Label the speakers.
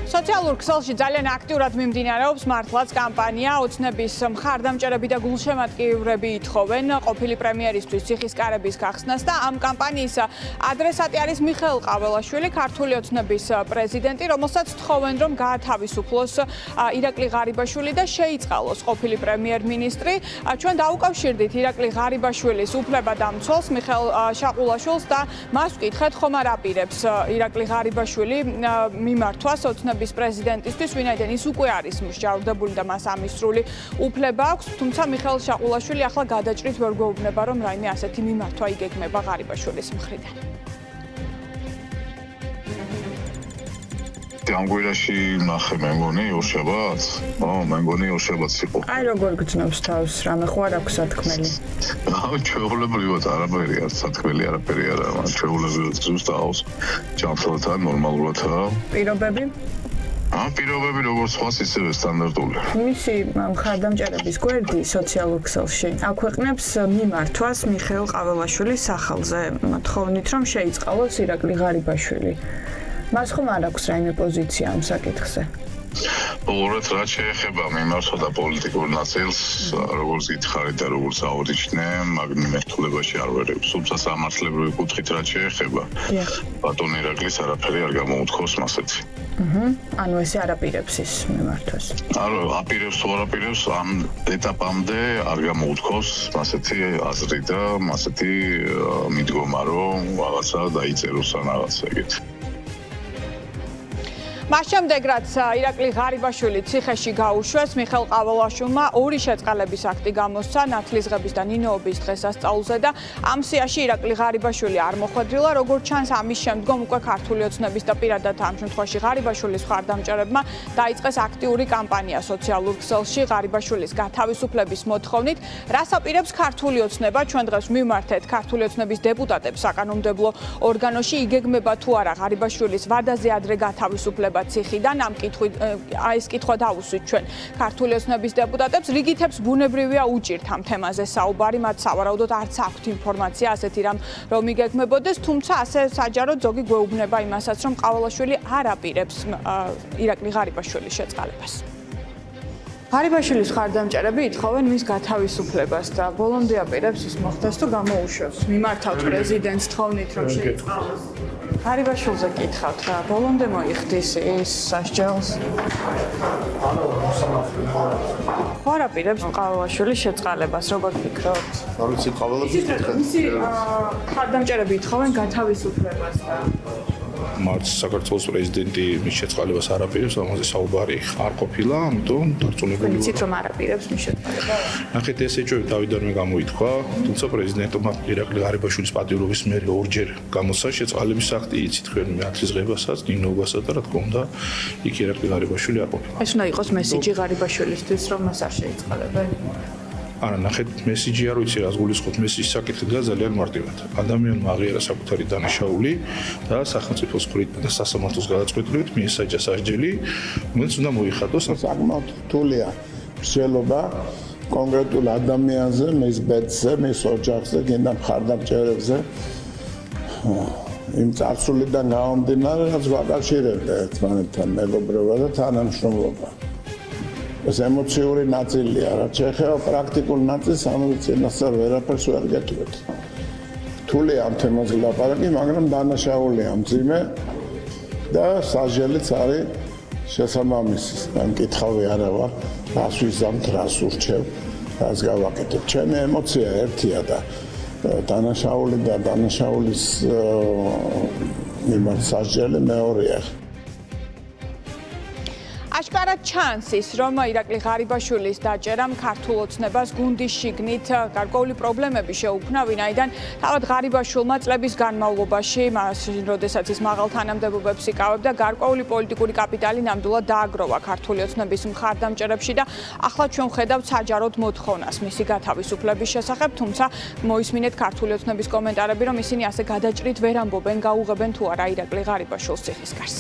Speaker 1: სოციალურ ქსელში ძალიან აქტიურად მიმდინარეობს მართლაც კამპანია ოცნების მხარდამჭერები და გულშემატკივრები ითხოვენ ყოფილი პრემიერისთვის ციხის კარების გახსნას და ამ კამპანიის ადრესატი არის მიხეილ ყაველაშვილი, ქართული ოცნების პრეზიდენტი, რომელსაც თხოვენ რომ გაათავისუფლოს ირაკლი ღარიბაშვილი და შეიწყალოს ყოფილი პრემიერ-მინისტრი. ჩვენ დაუკავშირდით ირაკლი ღარიბაშვილის უფლებადამცველს მიხეილ შაყულაშვილს და მას ვკითხეთ ხომ არ აპირებს ირაკლი ღარიბაშვილი მიმართვას ოცნების პრეზიდენტისთვის, ვინაიდან ის უკვე არის მსჯავრდებული და მას ამისრული უფლება აქვს, თუმცა მიხეილ შაყულაშვილი ახლა გადაჭრით ვერ გვეუბნება, რომ რაიმე ასეთი მიმართვა იგეგმება ღარიბაშვილის მხრიდან.
Speaker 2: ამ გვირაში ნახე მე მგონი ორშაბათს. მე მგონი ორშაბათს იყო.
Speaker 1: აი როგორ გძნობს თავს, რამე ხო არ აქვს სათქმელი?
Speaker 2: ჩვეულებრივად არაფერი არ სათქმელი არაფერი არა, ჩვეულებრივად ზუსტად ჯანმრთელთან ნორმალურადაა.
Speaker 1: პირობები?
Speaker 2: პირობები როგორც სხვას ისევე სტანდარტული.
Speaker 1: მისი მხარდამჭერების გვერდი სოციალურ ქსელში აქვეყნებს მიმართვას მიხეილ ყაველაშვილის სახელზე, თხოვნით რომ შეიწყალოს ირაკლი ღარიბაშვილი. მას ხომ არ აქვს რაიმე პოზიცია ამ საკითხზე?
Speaker 2: უბრალოდ რაც შეეხება მიმართვა და პოლიტიკურ ნაწილს, როგორც გითხარით და როგორც აუდიჩნე, მაგ მიმართულებაში არ ვერებს. თუმცა სამართლებრივი კუთხით რაც შეეხება, ბატონ ირაკლის არაფერი არ გამოუთხოვს მასეთი.
Speaker 1: ანუ ესე არ აპირებს ის მიმართვას.
Speaker 2: არა, აპირებს თუ არ აპირებს, ამ ეტაპამდე არ გამოუთხოვს მასეთი აზრი და მასეთი მიდგომა, რომ რაღაცა დაიწეროს ან რაღაცა ეგეთი.
Speaker 1: მას შემდეგ რაც ირაკლი ღარიბაშვილი ციხეში გაუშვეს, მიხეილ ყაველაშვილმა ორი შეწყალების აქტი გამოსცა ნათლისღების და ნინოობის დღესასწაულზე და ამ სიაში ირაკლი ღარიბაშვილი არ მოხვედრილა. როგორც ჩანს, ამის შემდგომ უკვე ქართული ოცნების და პირადად ამ შემთხვევაში ღარიბაშვილის მხარდამჭერებმა დაიწყეს აქტიური კამპანია სოციალურ ქსელში ღარიბაშვილის გათავისუფლების მოთხოვნით. რას აპირებს ქართული ოცნება? ჩვენ დღეს მივმართეთ ქართული ოცნების დეპუტატებს საკანონმდებლო ორგანოში, იგეგმება თუ არა ღარიბაშვილის ვადაზე ადრე გათავისუფლება ციხიდან. ეს კითხვა დავუსვით ჩვენ ქართული ოცნების დეპუტატებს. რიგითებს ბუნებრივია უჭირთ ამ თემაზე საუბარი, მათ სავარაუდოდ არც აქვთ ინფორმაცია ასეთი რამ რომ იგეგმებოდეს, თუმცა ასე საჯაროდ ზოგი გვეუბნება იმასაც, რომ ყაველაშვილი არ აპირებს ირაკლი ღარიბაშვილის შეწყალებას. ღარიბაშვილის მხარდამჭერები ითხოვენ მის გათავისუფლებას და ბოლომდე აპირებს ის მოხდეს თუ გამოუშვებს. მიმართავთ პრეზიდენტს თხოვნით რომ შეიწყალოს. ღარიბაშვილზე კითხავთ რა, ბოლომდე მოიხდის ის სასჯელს? ხო არ აპირებს ყაველაშვილის შეწყალებას, როგორ ფიქრობთ?
Speaker 3: არ ვიცი, ყაველაშვილი კითხეთ.
Speaker 1: მისი მხარდამჭერები ითხოვენ გათავისუფლებას და
Speaker 3: მარც საქართველოს პრეზიდენტი მის შეწყალებას არ აპირებს, ამაზე საუბარი არ ყოფილა, ამიტომ დარწმუნებული ვარ.
Speaker 1: იცით რომ არ აპირებს მის შეწყალებას?
Speaker 3: ნახეთ, ეს ეჭვი თავიდანვე გამოითქვა, თუმცა პრეზიდენტმა ირაკლი ღარიბაშვილის პატიურობის მერე ორჯერ გამოსცა შეწყალების აქტი, იცით თქვენ ნათლისღებასაც, ნინოობასაც და რა თქმა უნდა, იქ ირაკლი ღარიბაშვილი არ ყოფილა.
Speaker 1: ეს უნდა იყოს მესიჯი ღარიბაშვილისთვის, რომ მას არ შეიწყალებენ.
Speaker 3: არა, ნახეთ, მესიჯი არ ვიცი, რას გულისხმობთ, მესიჯის საკითხი დგას ძალიან მარტივად. ადამიანმა აღიარა საკუთარი დანაშაული და სახელმწიფოს მხრით და სასამართლოს გადაწყვეტილებით მიესაჯა სასჯელი, რომელიც უნდა მოიხადოს.
Speaker 4: საკმაოდ რთულია მსჯელობა კონკრეტულ ადამიანზე, მის ბედზე, მის ოჯახზე, გინდა მხარდამჭერებზე. იმ წარსულიდან გამომდინარე, რაც ვაკავშირებდა ერთმანეთთან მეგობრობა და თანამშრომლობა. ეს ემოციური ნაწილია, რაც შეეხება პრაქტიკულ ნაწილს, ამაზე წინასწარ ვერაფერს ვერ გეტყვით. რთულია ამ თემაზე ლაპარაკი, მაგრამ დანაშაულია მძიმე და სასჯელიც არის შესაბამისი. ამ კითხავი არა ვარ, რას ვიზამთ, რას ურჩევ, რას გავაკეთებ. ჩემი ემოცია ერთია და დანაშაული და დანაშაულის მიმართ სასჯელი მეორეა.
Speaker 1: აშკარად ჩანს ის, რომ ირაკლი ღარიბაშვილის დაჭერამ ქართულ ოცნებას გუნდის შიგნით გარკვეული პრობლემები შეუქმნა, ვინაიდან თავად ღარიბაშვილმა წლების განმავლობაში, როდესაც ის მაღალ თანამდებობებს იკავებდა, გარკვეული პოლიტიკური კაპიტალი ნამდვილად დააგროვა ქართული ოცნების მხარდამჭერებში და ახლა ჩვენ ვხედავთ საჯაროდ მოთხოვნას მისი გათავისუფლების შესახებ, თუმცა მოისმინეთ ქართული ოცნების კომენტარები, რომ ისინი ასე გადაჭრით ვერ ამბობენ, გაუღებენ თუ არა ირაკლი ღარიბაშვილს ციხის გარს.